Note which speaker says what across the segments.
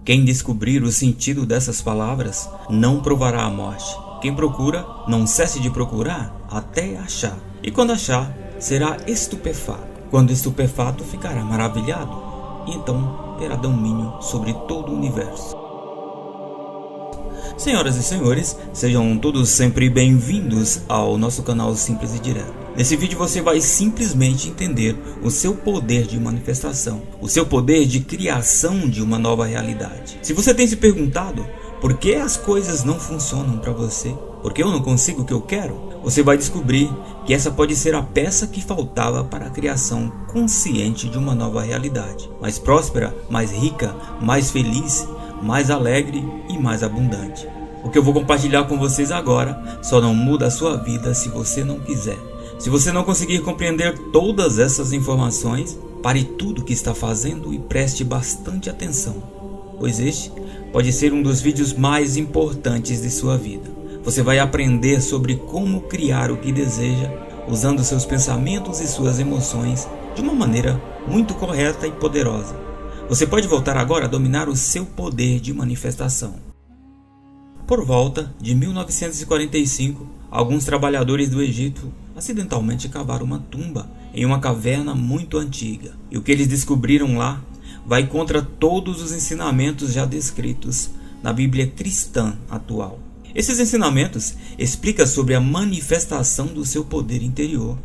Speaker 1: Quem descobrir o sentido dessas palavras não provará a morte. Quem procura, não cesse de procurar até achar. E quando achar, será estupefato. Quando estupefato, ficará maravilhado. E então terá domínio sobre todo o universo. Senhoras e senhores, sejam todos sempre bem-vindos ao nosso canal Simples e Direto. Nesse vídeo você vai simplesmente entender o seu poder de manifestação, o seu poder de criação de uma nova realidade. Se você tem se perguntado por que as coisas não funcionam para você, por que eu não consigo o que eu quero, você vai descobrir que essa pode ser a peça que faltava para a criação consciente de uma nova realidade, mais próspera, mais rica, mais feliz, mais alegre e mais abundante. O que eu vou compartilhar com vocês agora só não muda a sua vida se você não quiser. Se você não conseguir compreender todas essas informações, pare tudo o que está fazendo e preste bastante atenção, pois este pode ser um dos vídeos mais importantes de sua vida. Você vai aprender sobre como criar o que deseja, usando seus pensamentos e suas emoções de uma maneira muito correta e poderosa. Você pode voltar agora a dominar o seu poder de manifestação. Por volta de 1945, alguns trabalhadores do Egito acidentalmente cavaram uma tumba em uma caverna muito antiga. E o que eles descobriram lá vai contra todos os ensinamentos já descritos na Bíblia cristã atual. Esses ensinamentos explicam sobre a manifestação do seu poder interior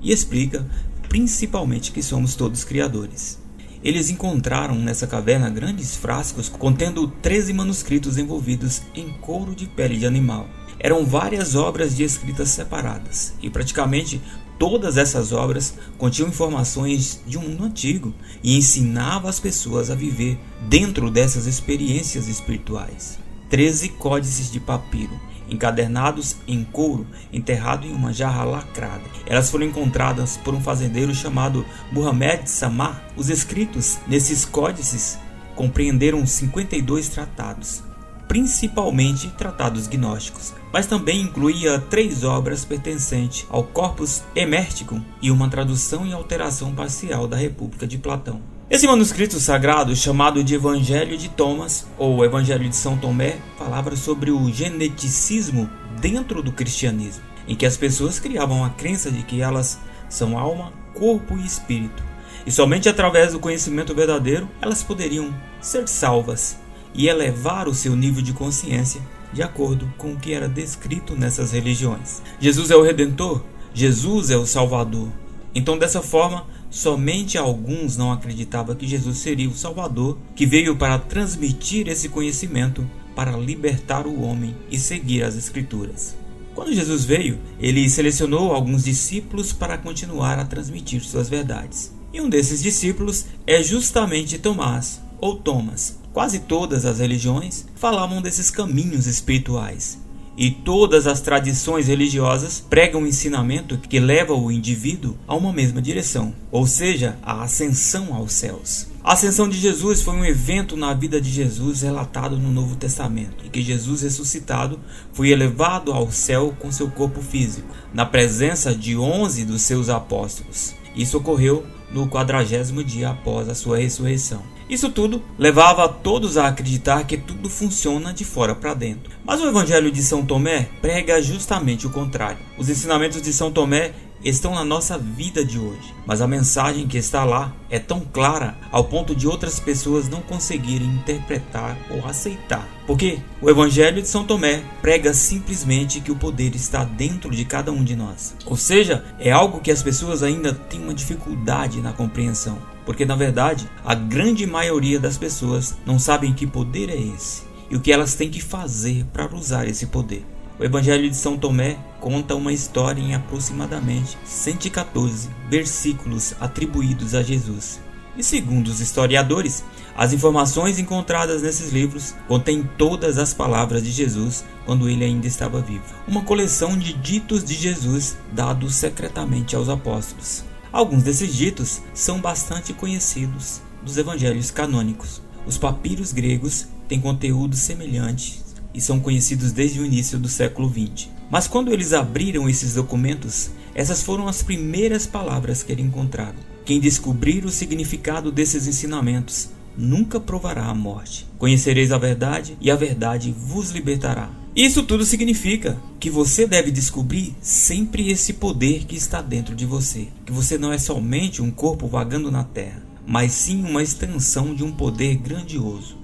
Speaker 1: e explica principalmente que somos todos criadores. Eles encontraram nessa caverna grandes frascos contendo 13 manuscritos envolvidos em couro de pele de animal. Eram várias obras de escritas separadas e praticamente todas essas obras continham informações de um mundo antigo e ensinavam as pessoas a viver dentro dessas experiências espirituais. 13 códices de papiro, encadernados em couro, enterrado em uma jarra lacrada. Elas foram encontradas por um fazendeiro chamado Muhammad Samar. Os escritos nesses códices compreenderam 52 tratados, principalmente tratados gnósticos, mas também incluía 3 obras pertencentes ao Corpus Hermeticum e uma tradução e alteração parcial da República de Platão. Esse manuscrito sagrado, chamado de Evangelho de Thomas ou Evangelho de São Tomé, falava sobre o geneticismo dentro do cristianismo, em que as pessoas criavam a crença de que elas são alma, corpo e espírito, e somente através do conhecimento verdadeiro elas poderiam ser salvas e elevar o seu nível de consciência de acordo com o que era descrito nessas religiões. Jesus é o Redentor, Jesus é o Salvador. Então, dessa forma, somente alguns não acreditavam que Jesus seria o Salvador, que veio para transmitir esse conhecimento para libertar o homem e seguir as Escrituras. Quando Jesus veio, ele selecionou alguns discípulos para continuar a transmitir suas verdades. E um desses discípulos é justamente Tomás, ou Thomas. Quase todas as religiões falavam desses caminhos espirituais. E todas as tradições religiosas pregam um ensinamento que leva o indivíduo a uma mesma direção, ou seja, a ascensão aos céus. A ascensão de Jesus foi um evento na vida de Jesus relatado no Novo Testamento, em que Jesus ressuscitado foi elevado ao céu com seu corpo físico, na presença de 11 dos seus apóstolos. Isso ocorreu no 40º dia após a sua ressurreição. Isso tudo levava todos a acreditar que tudo funciona de fora para dentro. Mas o Evangelho de São Tomé prega justamente o contrário. Os ensinamentos de São Tomé estão na nossa vida de hoje, mas a mensagem que está lá é tão clara ao ponto de outras pessoas não conseguirem interpretar ou aceitar. Porque o Evangelho de São Tomé prega simplesmente que o poder está dentro de cada um de nós. Ou seja, é algo que as pessoas ainda têm uma dificuldade na compreensão. Porque na verdade, a grande maioria das pessoas não sabem que poder é esse e o que elas têm que fazer para usar esse poder. O Evangelho de São Tomé conta uma história em aproximadamente 114 versículos atribuídos a Jesus. E segundo os historiadores, as informações encontradas nesses livros contêm todas as palavras de Jesus quando ele ainda estava vivo. Uma coleção de ditos de Jesus dados secretamente aos apóstolos. Alguns desses ditos são bastante conhecidos dos evangelhos canônicos. Os papiros gregos têm conteúdo semelhante e são conhecidos desde o início do século XX. Mas quando eles abriram esses documentos, essas foram as primeiras palavras que eles encontraram. Quem descobrir o significado desses ensinamentos nunca provará a morte. Conhecereis a verdade e a verdade vos libertará. Isso tudo significa que você deve descobrir sempre esse poder que está dentro de você. Que você não é somente um corpo vagando na terra, mas sim uma extensão de um poder grandioso,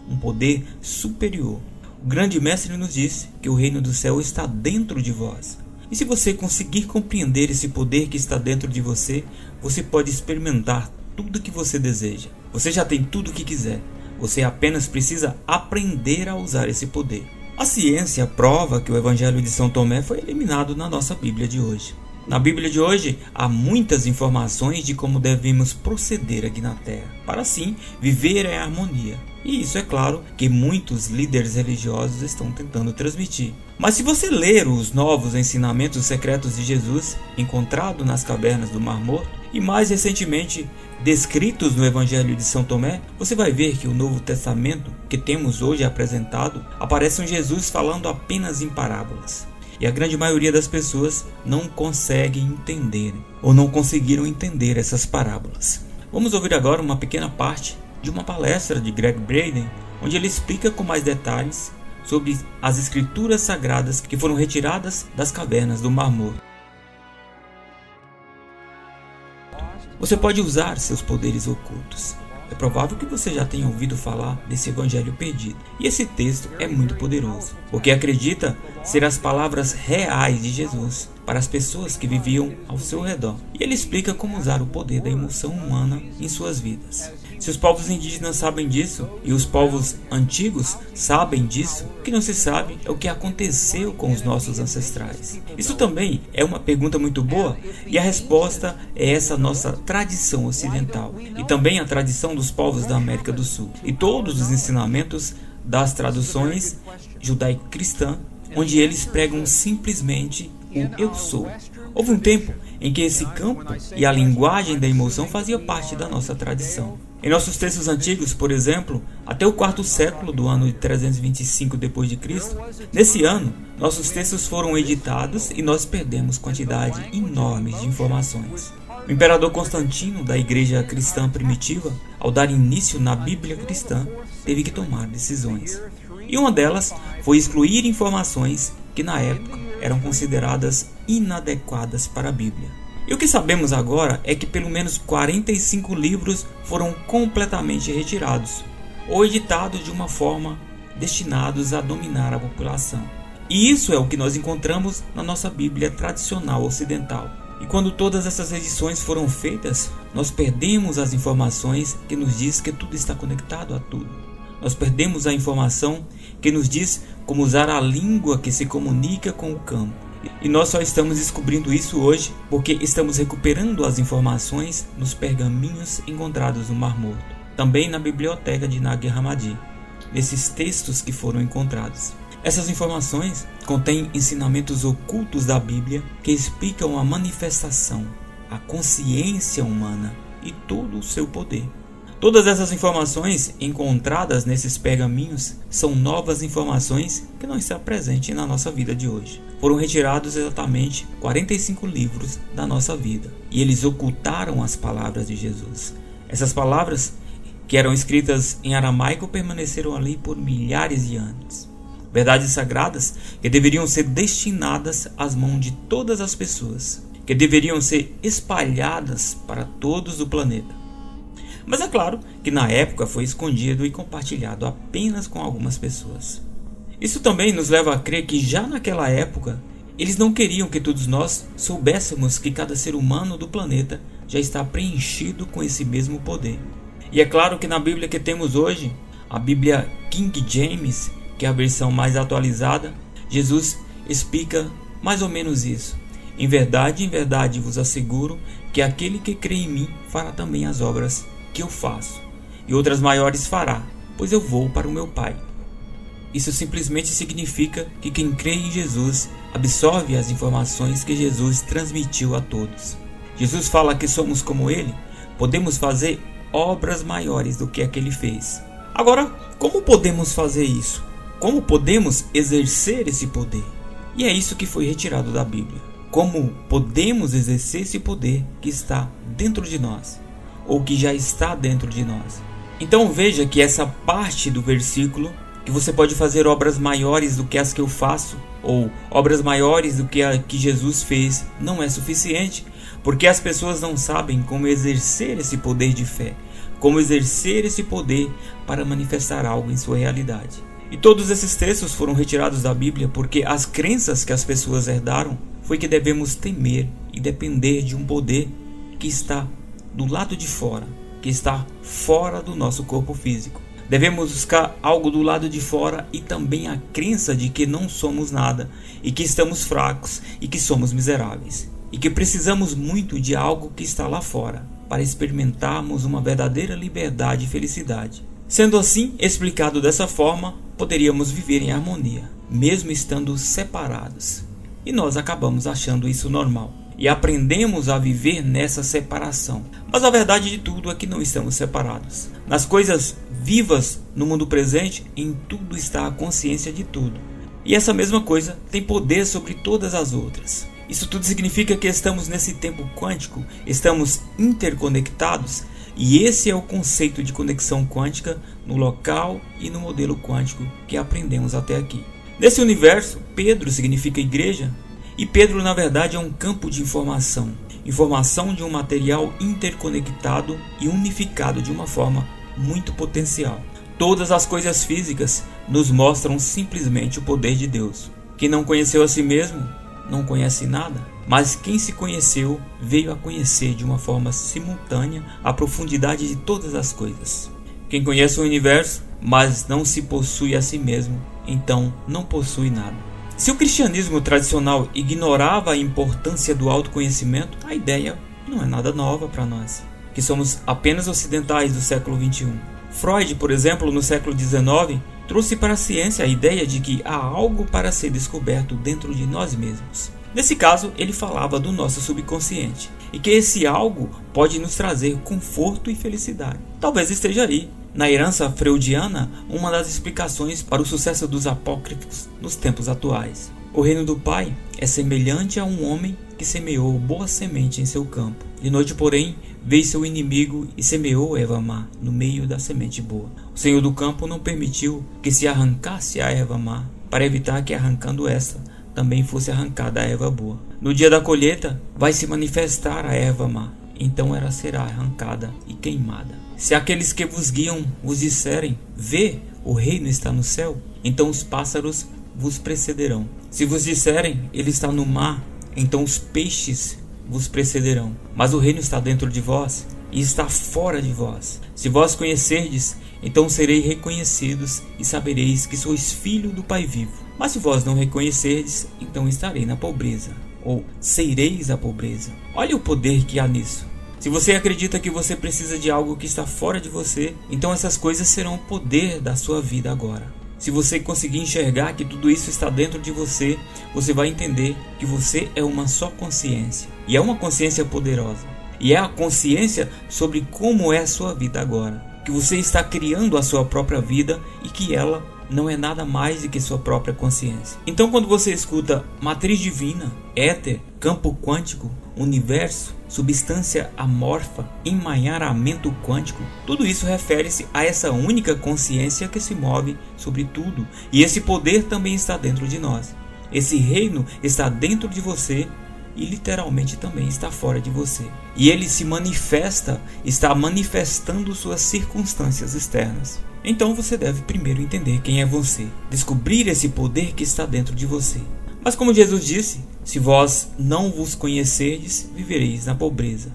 Speaker 1: um poder superior. O grande mestre nos disse que o reino do céu está dentro de vós. E se você conseguir compreender esse poder que está dentro de você, você pode experimentar tudo o que você deseja. Você já tem tudo o que quiser. Você apenas precisa aprender a usar esse poder. A ciência prova que o Evangelho de São Tomé foi eliminado na nossa Bíblia de hoje. Na Bíblia de hoje, há muitas informações de como devemos proceder aqui na Terra, para assim viver em harmonia. E isso é claro que muitos líderes religiosos estão tentando transmitir. Mas se você ler os novos ensinamentos secretos de Jesus, encontrados nas cavernas do Mar Morto, e mais recentemente descritos no Evangelho de São Tomé, você vai ver que o Novo Testamento que temos hoje apresentado aparece um Jesus falando apenas em parábolas. E a grande maioria das pessoas não consegue entender ou não conseguiram entender essas parábolas. Vamos ouvir agora uma pequena parte de uma palestra de Gregg Braden, onde ele explica com mais detalhes sobre as escrituras sagradas que foram retiradas das cavernas do Mar Morto. Você pode usar seus poderes ocultos. É provável que você já tenha ouvido falar desse evangelho perdido. E esse texto é muito poderoso, porque acredita ser as palavras reais de Jesus para as pessoas que viviam ao seu redor. E ele explica como usar o poder da emoção humana em suas vidas. Se os povos indígenas sabem disso, e os povos antigos sabem disso, o que não se sabe é o que aconteceu com os nossos ancestrais. Isso também é uma pergunta muito boa, e a resposta é essa nossa tradição ocidental, e também a tradição dos povos da América do Sul, e todos os ensinamentos das traduções judaico-cristã, onde eles pregam simplesmente o eu sou. Houve um tempo em que esse campo e a linguagem da emoção fazia parte da nossa tradição. Em nossos textos antigos, por exemplo, até o 4º século do ano de 325 d.C., nesse ano, nossos textos foram editados e nós perdemos quantidade enorme de informações. O imperador Constantino, da igreja cristã primitiva, ao dar início na Bíblia cristã, teve que tomar decisões. E uma delas foi excluir informações que na época eram consideradas inadequadas para a Bíblia. E o que sabemos agora é que pelo menos 45 livros foram completamente retirados, ou editados de uma forma destinados a dominar a população. E isso é o que nós encontramos na nossa Bíblia tradicional ocidental. E quando todas essas edições foram feitas, nós perdemos as informações que nos diz que tudo está conectado a tudo. Nós perdemos a informação que nos diz como usar a língua que se comunica com o campo. E nós só estamos descobrindo isso hoje porque estamos recuperando as informações nos pergaminhos encontrados no Mar Morto, também na biblioteca de Nag Hammadi, nesses textos que foram encontrados. Essas informações contêm ensinamentos ocultos da Bíblia que explicam a manifestação, a consciência humana e todo o seu poder. Todas essas informações encontradas nesses pergaminhos são novas informações que não estão presentes na nossa vida de hoje. Foram retirados exatamente 45 livros da nossa vida e eles ocultaram as palavras de Jesus. Essas palavras, que eram escritas em aramaico, permaneceram ali por milhares de anos. Verdades sagradas que deveriam ser destinadas às mãos de todas as pessoas, que deveriam ser espalhadas para todos o planeta. Mas é claro que na época foi escondido e compartilhado apenas com algumas pessoas. Isso também nos leva a crer que já naquela época, eles não queriam que todos nós soubéssemos que cada ser humano do planeta já está preenchido com esse mesmo poder. E é claro que na Bíblia que temos hoje, a Bíblia King James, que é a versão mais atualizada, Jesus explica mais ou menos isso. Em verdade vos asseguro que aquele que crê em mim fará também as obras que eu faço, e outras maiores fará, pois eu vou para o meu Pai. Isso simplesmente significa que quem crê em Jesus absorve as informações que Jesus transmitiu a todos. Jesus fala que somos como Ele, podemos fazer obras maiores do que a que Ele fez. Agora, como podemos fazer isso? Como podemos exercer esse poder? E é isso que foi retirado da Bíblia. Como podemos exercer esse poder que está dentro de nós, ou que já está dentro de nós? Então veja que essa parte do versículo, que você pode fazer obras maiores do que as que eu faço, ou obras maiores do que a que Jesus fez, não é suficiente, porque as pessoas não sabem como exercer esse poder de fé, como exercer esse poder para manifestar algo em sua realidade. E todos esses textos foram retirados da Bíblia porque as crenças que as pessoas herdaram foi que devemos temer e depender de um poder que está do lado de fora, que está fora do nosso corpo físico. Devemos buscar algo do lado de fora e também a crença de que não somos nada e que estamos fracos e que somos miseráveis. E que precisamos muito de algo que está lá fora para experimentarmos uma verdadeira liberdade e felicidade. Sendo assim, explicado dessa forma, poderíamos viver em harmonia, mesmo estando separados. E nós acabamos achando isso normal. E aprendemos a viver nessa separação. Mas a verdade de tudo é que não estamos separados. Nas coisas vivas no mundo presente, em tudo está a consciência de tudo. E essa mesma coisa tem poder sobre todas as outras. Isso tudo significa que estamos nesse tempo quântico, estamos interconectados, e esse é o conceito de conexão quântica no local e no modelo quântico que aprendemos até aqui. Nesse universo, Pedro significa igreja, e Pedro na verdade é um campo de informação de um material interconectado e unificado de uma forma muito potencial. Todas as coisas físicas nos mostram simplesmente o poder de Deus. Quem não conheceu a si mesmo não conhece nada, mas quem se conheceu veio a conhecer de uma forma simultânea a profundidade de todas as coisas. Quem conhece o universo, mas não se possui a si mesmo, então não possui nada. Se o cristianismo tradicional ignorava a importância do autoconhecimento, a ideia não é nada nova para nós, que somos apenas ocidentais do século XXI. Freud, por exemplo, no século XIX, trouxe para a ciência a ideia de que há algo para ser descoberto dentro de nós mesmos. Nesse caso, ele falava do nosso subconsciente, e que esse algo pode nos trazer conforto e felicidade. Talvez esteja aí, na herança freudiana, uma das explicações para o sucesso dos apócrifos nos tempos atuais. O reino do Pai é semelhante a um homem que semeou boa semente em seu campo. De noite, porém, veio seu inimigo e semeou erva má no meio da semente boa. O Senhor do campo não permitiu que se arrancasse a erva má, para evitar que, arrancando esta, também fosse arrancada a erva boa. No dia da colheita, vai se manifestar a erva má, então ela será arrancada e queimada. Se aqueles que vos guiam vos disserem, vê, o reino está no céu, então os pássaros vos precederão. Se vos disserem, ele está no mar, então os peixes vos precederão. Mas o reino está dentro de vós e está fora de vós. Se vós conhecerdes, então sereis reconhecidos e sabereis que sois filho do Pai vivo. Mas se vós não reconhecerdes, então estarei na pobreza, ou sereis a pobreza. Olha o poder que há nisso. Se você acredita que você precisa de algo que está fora de você, então essas coisas serão o poder da sua vida agora. Se você conseguir enxergar que tudo isso está dentro de você, você vai entender que você é uma só consciência. E é uma consciência poderosa. E é a consciência sobre como é a sua vida agora. Que você está criando a sua própria vida e que ela não é nada mais do que sua própria consciência. Então, quando você escuta matriz divina, éter, campo quântico, universo, substância amorfa, emaranhamento quântico, tudo isso refere-se a essa única consciência que se move sobre tudo. E esse poder também está dentro de nós. Esse reino está dentro de você e literalmente também está fora de você. E ele se manifesta, está manifestando suas circunstâncias externas. Então você deve primeiro entender quem é você, descobrir esse poder que está dentro de você. Mas como Jesus disse, se vós não vos conhecerdes, vivereis na pobreza.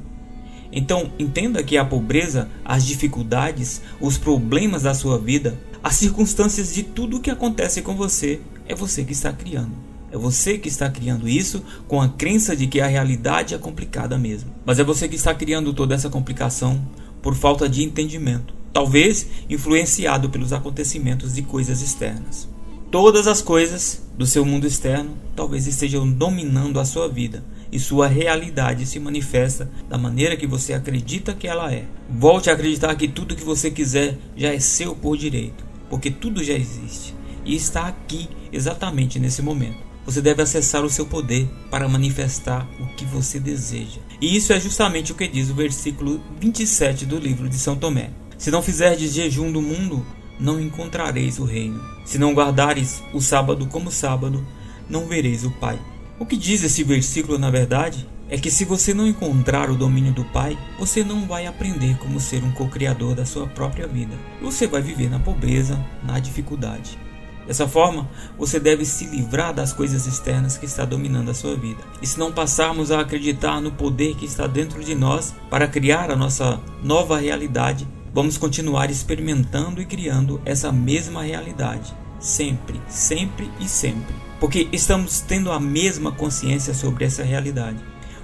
Speaker 1: Então entenda que a pobreza, as dificuldades, os problemas da sua vida, as circunstâncias de tudo o que acontece com você, é você que está criando. É você que está criando isso com a crença de que a realidade é complicada mesmo. Mas é você que está criando toda essa complicação por falta de entendimento. Talvez influenciado pelos acontecimentos de coisas externas. Todas as coisas do seu mundo externo talvez estejam dominando a sua vida e sua realidade se manifesta da maneira que você acredita que ela é. Volte a acreditar que tudo que você quiser já é seu por direito, porque tudo já existe e está aqui exatamente nesse momento. Você deve acessar o seu poder para manifestar o que você deseja. E isso é justamente o que diz o versículo 27 do livro de São Tomé. Se não fizerdes jejum do mundo, não encontrareis o reino. Se não guardares o sábado como sábado, não vereis o Pai. O que diz esse versículo, na verdade, é que se você não encontrar o domínio do Pai, você não vai aprender como ser um co-criador da sua própria vida. Você vai viver na pobreza, na dificuldade. Dessa forma, você deve se livrar das coisas externas que está dominando a sua vida. E se não passarmos a acreditar no poder que está dentro de nós para criar a nossa nova realidade, vamos continuar experimentando e criando essa mesma realidade. Sempre, sempre e sempre. Porque estamos tendo a mesma consciência sobre essa realidade.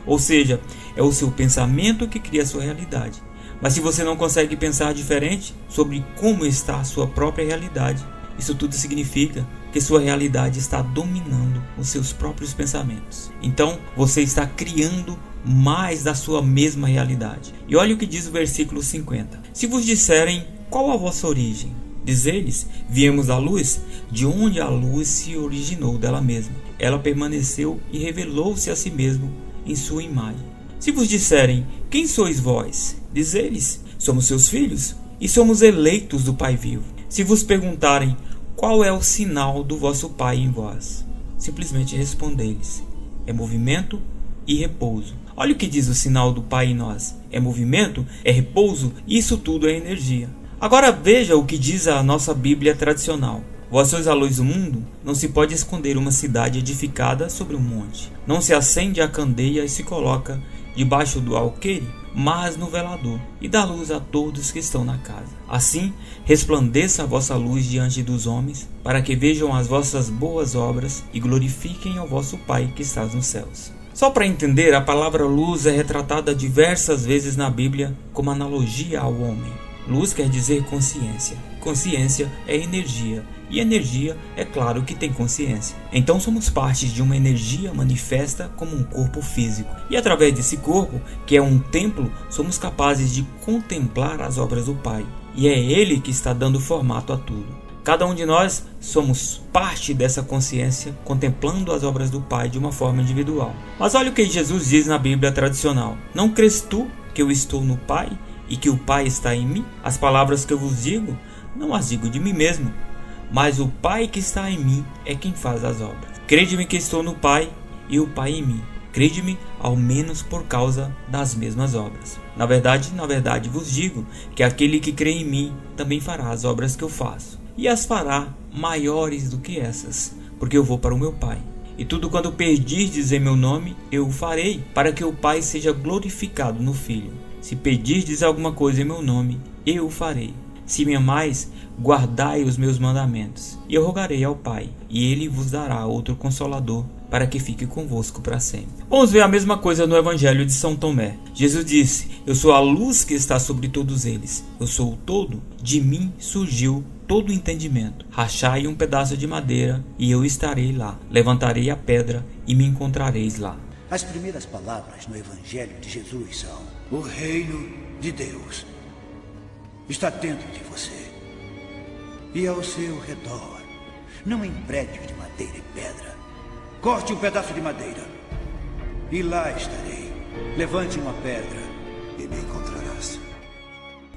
Speaker 1: Ou seja, é o seu pensamento que cria a sua realidade. Mas se você não consegue pensar diferente sobre como está a sua própria realidade, isso tudo significa que sua realidade está dominando os seus próprios pensamentos. Então, você está criando mais da sua mesma realidade. E olha o que diz o versículo 50. Se vos disserem qual a vossa origem, diz eles, viemos da luz, de onde a luz se originou dela mesma. Ela permaneceu e revelou-se a si mesma em sua imagem. Se vos disserem, quem sois vós? Diz eles, somos seus filhos e somos eleitos do Pai vivo. Se vos perguntarem, qual é o sinal do vosso Pai em vós? Simplesmente respondei-lhes, é movimento e repouso. Olha o que diz o sinal do Pai em nós. É movimento, é repouso, e isso tudo é energia. Agora veja o que diz a nossa Bíblia tradicional. Vós sois a luz do mundo, não se pode esconder uma cidade edificada sobre um monte. Não se acende a candeia e se coloca debaixo do alqueire, mas no velador, e dá luz a todos que estão na casa. Assim, resplandeça a vossa luz diante dos homens, para que vejam as vossas boas obras e glorifiquem ao vosso Pai que está nos céus. Só para entender, a palavra luz é retratada diversas vezes na Bíblia como analogia ao homem. Luz quer dizer consciência. Consciência é energia. E energia, é claro que tem consciência. Então somos parte de uma energia manifesta como um corpo físico. E através desse corpo, que é um templo, somos capazes de contemplar as obras do Pai. E é Ele que está dando formato a tudo. Cada um de nós somos parte dessa consciência, contemplando as obras do Pai de uma forma individual. Mas olha o que Jesus diz na Bíblia tradicional. Não crês tu que eu estou no Pai e que o Pai está em mim? As palavras que eu vos digo, não as digo de mim mesmo, mas o Pai que está em mim é quem faz as obras. Crede-me que estou no Pai e o Pai em mim. Crede-me ao menos por causa das mesmas obras. Na verdade vos digo que aquele que crê em mim também fará as obras que eu faço. E as fará maiores do que essas, porque eu vou para o meu Pai. E tudo quanto pedirdes em meu nome, eu o farei, para que o Pai seja glorificado no Filho. Se pedirdes alguma coisa em meu nome, eu o farei. Se me amais, guardai os meus mandamentos. E eu rogarei ao Pai, e ele vos dará outro Consolador, para que fique convosco para sempre. Vamos ver a mesma coisa no Evangelho de São Tomé. Jesus disse, eu sou a luz que está sobre todos eles. Eu sou o todo. De mim surgiu todo o entendimento. Rachai um pedaço de madeira, e eu estarei lá. Levantarei a pedra, e me encontrareis lá.
Speaker 2: As primeiras palavras no Evangelho de Jesus são: o reino de Deus está dentro de você e ao seu redor, não em prédios de madeira e pedra. Corte um pedaço de madeira e lá estarei. Levante uma pedra e me encontrarás.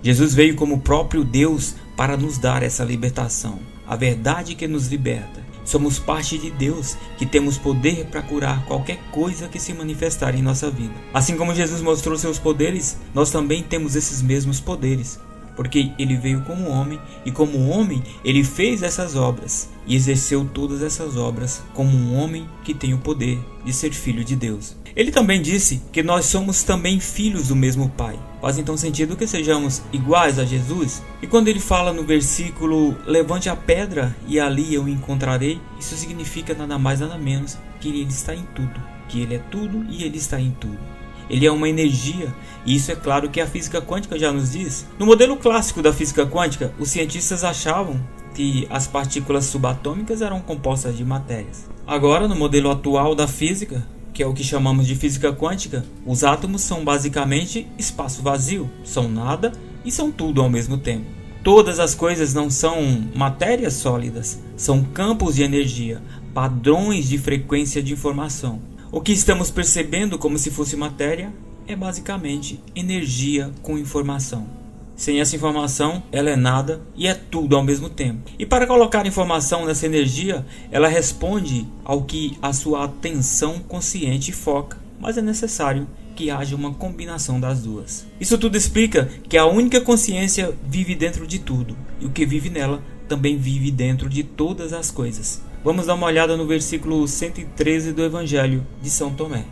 Speaker 1: Jesus veio como o próprio Deus para nos dar essa libertação, a verdade que nos liberta. Somos parte de Deus, que temos poder para curar qualquer coisa que se manifestar em nossa vida. Assim como Jesus mostrou seus poderes, nós também temos esses mesmos poderes. Porque ele veio como homem, e como homem ele fez essas obras, e exerceu todas essas obras como um homem que tem o poder de ser filho de Deus. Ele também disse que nós somos também filhos do mesmo Pai. Faz então sentido que sejamos iguais a Jesus? E quando ele fala no versículo, levante a pedra e ali eu encontrarei, isso significa nada mais nada menos que ele está em tudo, que ele é tudo e ele está em tudo. Ele é uma energia, e isso é claro que a física quântica já nos diz. No modelo clássico da física quântica, os cientistas achavam que as partículas subatômicas eram compostas de matérias. Agora, no modelo atual da física, que é o que chamamos de física quântica, os átomos são basicamente espaço vazio, são nada e são tudo ao mesmo tempo. Todas as coisas não são matérias sólidas, são campos de energia, padrões de frequência de informação. O que estamos percebendo como se fosse matéria é basicamente energia com informação. Sem essa informação, ela é nada e é tudo ao mesmo tempo. E para colocar informação nessa energia, ela responde ao que a sua atenção consciente foca, mas é necessário que haja uma combinação das duas. Isso tudo explica que a única consciência vive dentro de tudo, e o que vive nela também vive dentro de todas as coisas. Vamos dar uma olhada no versículo 113 do Evangelho de São Tomé.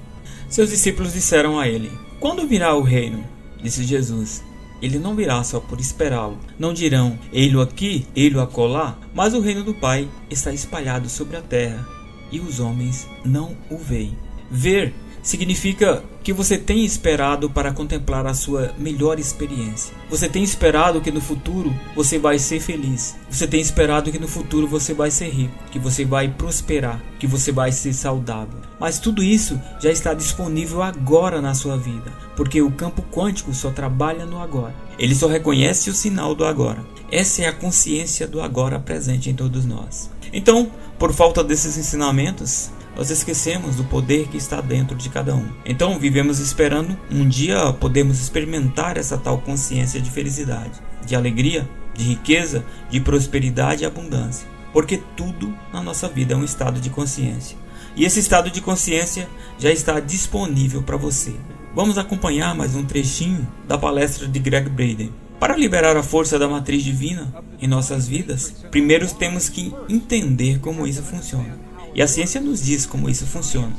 Speaker 1: Seus discípulos disseram a ele: "Quando virá o reino?" Disse Jesus: "Ele não virá só por esperá-lo. Não dirão, ei-lo aqui, ei-lo acolá, mas o reino do Pai está espalhado sobre a terra, e os homens não o veem." Ver significa que você tem esperado para contemplar a sua melhor experiência. Você tem esperado que no futuro você vai ser feliz. Você tem esperado que no futuro você vai ser rico, que você vai prosperar, que você vai ser saudável. Mas tudo isso já está disponível agora na sua vida, porque o campo quântico só trabalha no agora. Ele só reconhece o sinal do agora. Essa é a consciência do agora presente em todos nós. Então, por falta desses ensinamentos, nós esquecemos do poder que está dentro de cada um. Então vivemos esperando um dia podermos experimentar essa tal consciência de felicidade, de alegria, de riqueza, de prosperidade e abundância. Porque tudo na nossa vida é um estado de consciência. E esse estado de consciência já está disponível para você. Vamos acompanhar mais um trechinho da palestra de Gregg Braden. Para liberar a força da matriz divina em nossas vidas, primeiro temos que entender como isso funciona. E a ciência nos diz como isso funciona.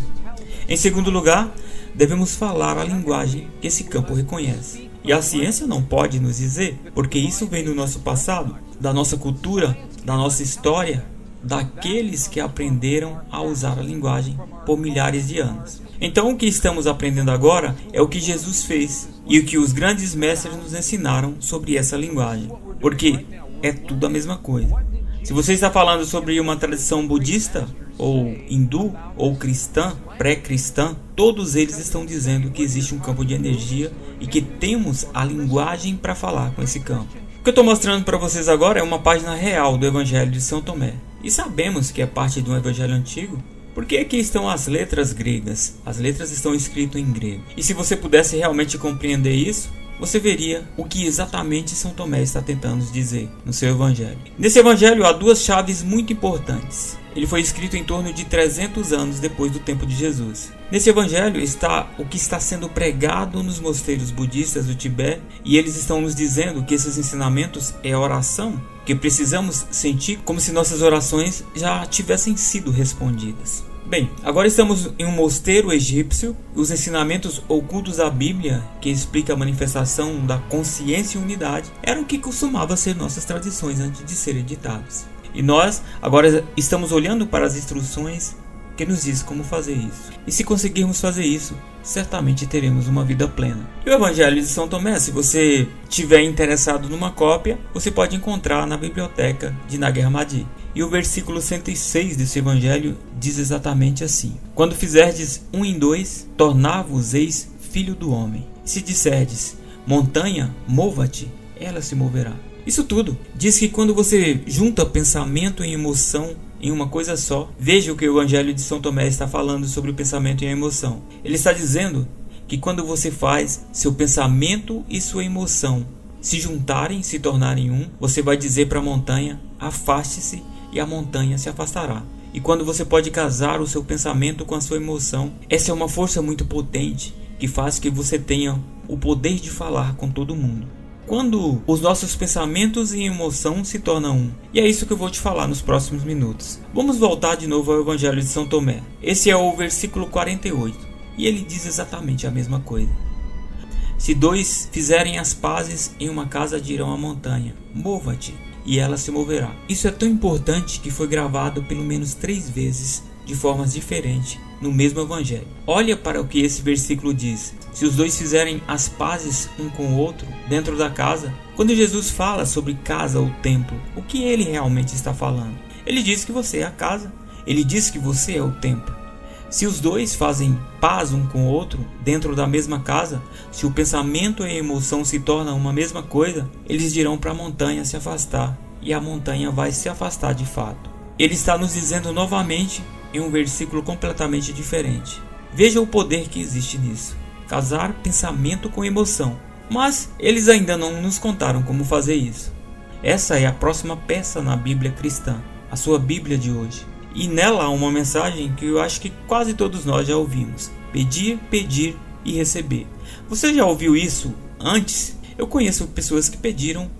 Speaker 1: Em segundo lugar, devemos falar a linguagem que esse campo reconhece. E a ciência não pode nos dizer, porque isso vem do nosso passado, da nossa cultura, da nossa história, daqueles que aprenderam a usar a linguagem por milhares de anos. Então o que estamos aprendendo agora é o que Jesus fez e o que os grandes mestres nos ensinaram sobre essa linguagem, porque é tudo a mesma coisa. Se você está falando sobre uma tradição budista, ou hindu, ou cristã, pré-cristã, todos eles estão dizendo que existe um campo de energia e que temos a linguagem para falar com esse campo. O que eu estou mostrando para vocês agora é uma página real do Evangelho de São Tomé. E sabemos que é parte de um Evangelho antigo, porque aqui estão as letras gregas. As letras estão escritas em grego. E se você pudesse realmente compreender isso, você veria o que exatamente São Tomé está tentando dizer no seu Evangelho. Nesse Evangelho há duas chaves muito importantes. Ele foi escrito em torno de 300 anos depois do tempo de Jesus. Nesse Evangelho está o que está sendo pregado nos mosteiros budistas do Tibete, e eles estão nos dizendo que esses ensinamentos é oração, que precisamos sentir como se nossas orações já tivessem sido respondidas. Bem, agora estamos em um mosteiro egípcio. Os ensinamentos ocultos da Bíblia, que explica a manifestação da consciência e unidade, eram o que costumava ser nossas tradições antes de serem ditadas. E nós agora estamos olhando para as instruções que nos diz como fazer isso. E se conseguirmos fazer isso, certamente teremos uma vida plena. E o Evangelho de São Tomé, se você estiver interessado numa cópia, você pode encontrar na biblioteca de Nag Hammadi. E o versículo 106 desse Evangelho diz exatamente assim: "Quando fizerdes um em dois, tornar-vos-eis filho do homem. Se disserdes, montanha, mova-te, ela se moverá." Isso tudo diz que quando você junta pensamento e emoção em uma coisa só, veja o que o Evangelho de São Tomé está falando sobre o pensamento e a emoção. Ele está dizendo que quando você faz seu pensamento e sua emoção se juntarem, se tornarem um, você vai dizer para a montanha: afaste-se, e a montanha se afastará. E quando você pode casar o seu pensamento com a sua emoção, essa é uma força muito potente que faz que você tenha o poder de falar com todo mundo. Quando os nossos pensamentos e emoção se tornam um. E é isso que eu vou te falar nos próximos minutos. Vamos voltar de novo ao Evangelho de São Tomé. Esse é o versículo 48. E ele diz exatamente a mesma coisa. "Se dois fizerem as pazes em uma casa, dirão à montanha: mova-te, e ela se moverá." Isso é tão importante que foi gravado pelo menos 3 vezes de formas diferentes no mesmo Evangelho. Olha para o que esse versículo diz. Se os dois fizerem as pazes um com o outro dentro da casa. Quando Jesus fala sobre casa ou templo, o que ele realmente está falando? Ele diz que você é a casa. Ele diz que você é o templo. Se os dois fazem paz um com o outro dentro da mesma casa, se o pensamento e a emoção se tornam uma mesma coisa, eles dirão para a montanha se afastar, e a montanha vai se afastar de fato. Ele está nos dizendo novamente em um versículo completamente diferente. Veja o poder que existe nisso. Casar pensamento com emoção. Mas eles ainda não nos contaram como fazer isso. Essa é a próxima peça na Bíblia cristã, a sua Bíblia de hoje. E nela há uma mensagem que eu acho que quase todos nós já ouvimos: pedir, pedir e receber. Você já ouviu isso antes? Eu conheço pessoas que pediram,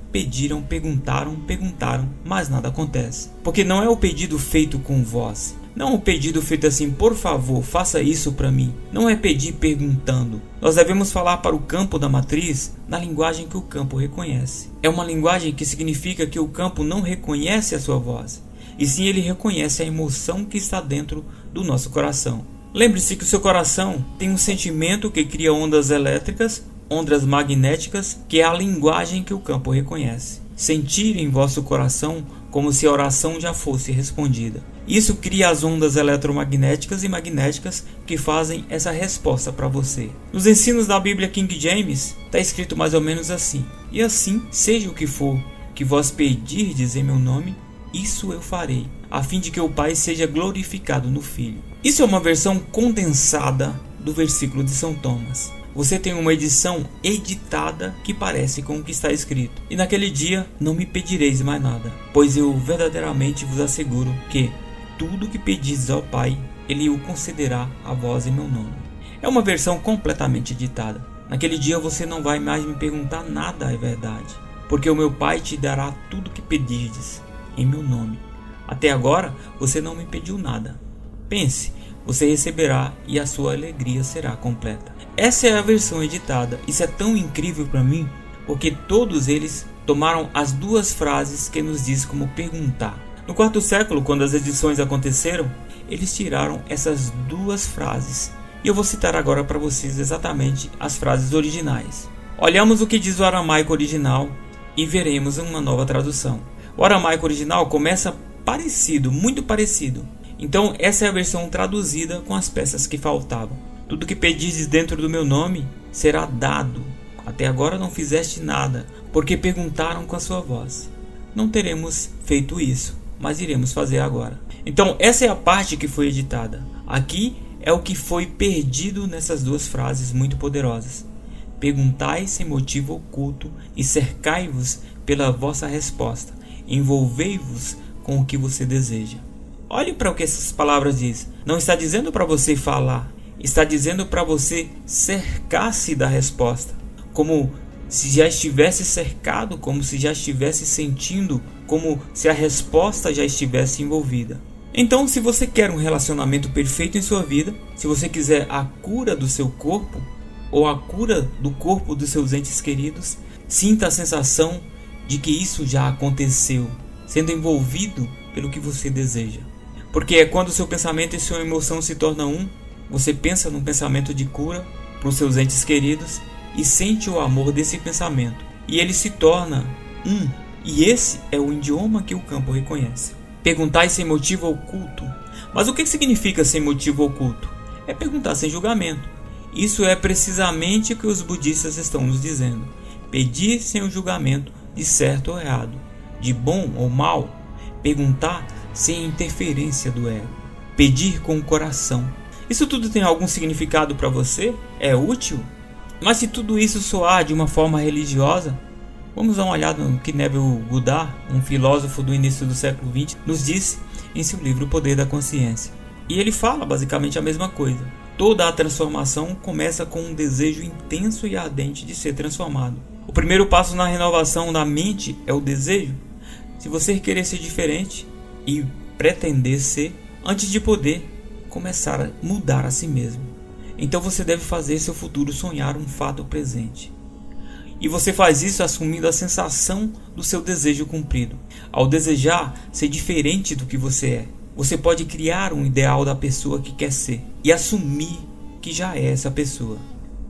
Speaker 1: perguntaram, mas nada acontece. Porque não é o pedido feito com voz. Não é o pedido feito assim: por favor, faça isso para mim. Não é pedir perguntando. Nós devemos falar para o campo da matriz na linguagem que o campo reconhece. É uma linguagem que significa que o campo não reconhece a sua voz, e sim ele reconhece a emoção que está dentro do nosso coração. Lembre-se que o seu coração tem um sentimento que cria ondas elétricas, ondas magnéticas, que é a linguagem que o campo reconhece. Sentir em vosso coração como se a oração já fosse respondida. Isso cria as ondas eletromagnéticas e magnéticas que fazem essa resposta para você. Nos ensinos da Bíblia King James está escrito mais ou menos assim: e assim, seja o que for que vós pedirdes em meu nome, isso eu farei, a fim de que o Pai seja glorificado no Filho. Isso é uma versão condensada do versículo de São Thomas. Você tem uma edição editada que parece com o que está escrito: e naquele dia não me pedireis mais nada, pois eu verdadeiramente vos asseguro que tudo que pedis ao Pai, Ele o concederá a vós em meu nome. É uma versão completamente editada. Naquele dia você não vai mais me perguntar nada, é verdade, porque o meu Pai te dará tudo que pedirdes em meu nome. Até agora você não me pediu nada. Pense, você receberá e a sua alegria será completa. Essa é a versão editada. Isso é tão incrível para mim, porque todos eles tomaram as duas frases que nos diz como perguntar. No quarto século, quando as edições aconteceram, eles tiraram essas duas frases. E eu vou citar agora para vocês exatamente as frases originais. Olhamos o que diz o aramaico original e veremos uma nova tradução. O aramaico original começa parecido, muito parecido. Então essa é a versão traduzida com as peças que faltavam. Tudo que pedizes dentro do meu nome será dado. Até agora não fizeste nada, porque perguntaram com a sua voz. Não teremos feito isso, mas iremos fazer agora. Então essa é a parte que foi editada. Aqui é o que foi perdido nessas duas frases muito poderosas. Perguntai sem motivo oculto e cercai-vos pela vossa resposta. Envolvei-vos com o que você deseja. Olhe para o que essas palavras dizem. Não está dizendo para você falar, está dizendo para você cercar-se da resposta, como se já estivesse cercado, como se já estivesse sentindo, como se a resposta já estivesse envolvida. Então, se você quer um relacionamento perfeito em sua vida, se você quiser a cura do seu corpo ou a cura do corpo dos seus entes queridos, sinta a sensação de que isso já aconteceu, sendo envolvido pelo que você deseja. Porque é quando seu pensamento e sua emoção se tornam um, você pensa num pensamento de cura para os seus entes queridos e sente o amor desse pensamento. E ele se torna um. E esse é o idioma que o campo reconhece. Perguntai sem motivo oculto. Mas o que significa sem motivo oculto? É perguntar sem julgamento. Isso é precisamente o que os budistas estão nos dizendo. Pedir sem o julgamento de certo ou errado, de bom ou mal. Perguntar sem interferência do ego. Pedir com o coração. Isso tudo tem algum significado para você? É útil? Mas se tudo isso soar de uma forma religiosa, vamos dar uma olhada no que Neville Goddard, um filósofo do início do século XX, nos disse em seu livro O Poder da Consciência. E ele fala basicamente a mesma coisa. Toda a transformação começa com um desejo intenso e ardente de ser transformado. O primeiro passo na renovação da mente é o desejo. Se você querer ser diferente e pretender ser, antes de poder começar a mudar a si mesmo, então você deve fazer seu futuro sonhar um fato presente. E você faz isso assumindo a sensação do seu desejo cumprido. Ao desejar ser diferente do que você é, você pode criar um ideal da pessoa que quer ser e assumir que já é essa pessoa.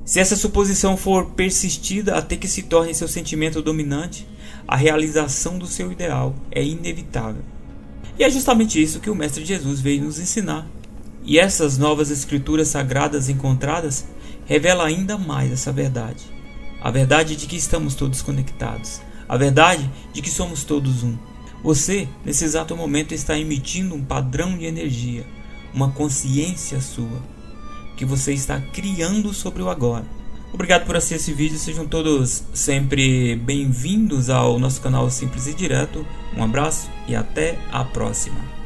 Speaker 1: Se essa suposição for persistida até que se torne seu sentimento dominante, a realização do seu ideal é inevitável. E é justamente isso que o Mestre Jesus veio nos ensinar. E essas novas escrituras sagradas encontradas revelam ainda mais essa verdade. A verdade de que estamos todos conectados. A verdade de que somos todos um. Você, nesse exato momento, está emitindo um padrão de energia, uma consciência sua, que você está criando sobre o agora. Obrigado por assistir esse vídeo, sejam todos sempre bem-vindos ao nosso canal Simples e Direto. Um abraço e até a próxima.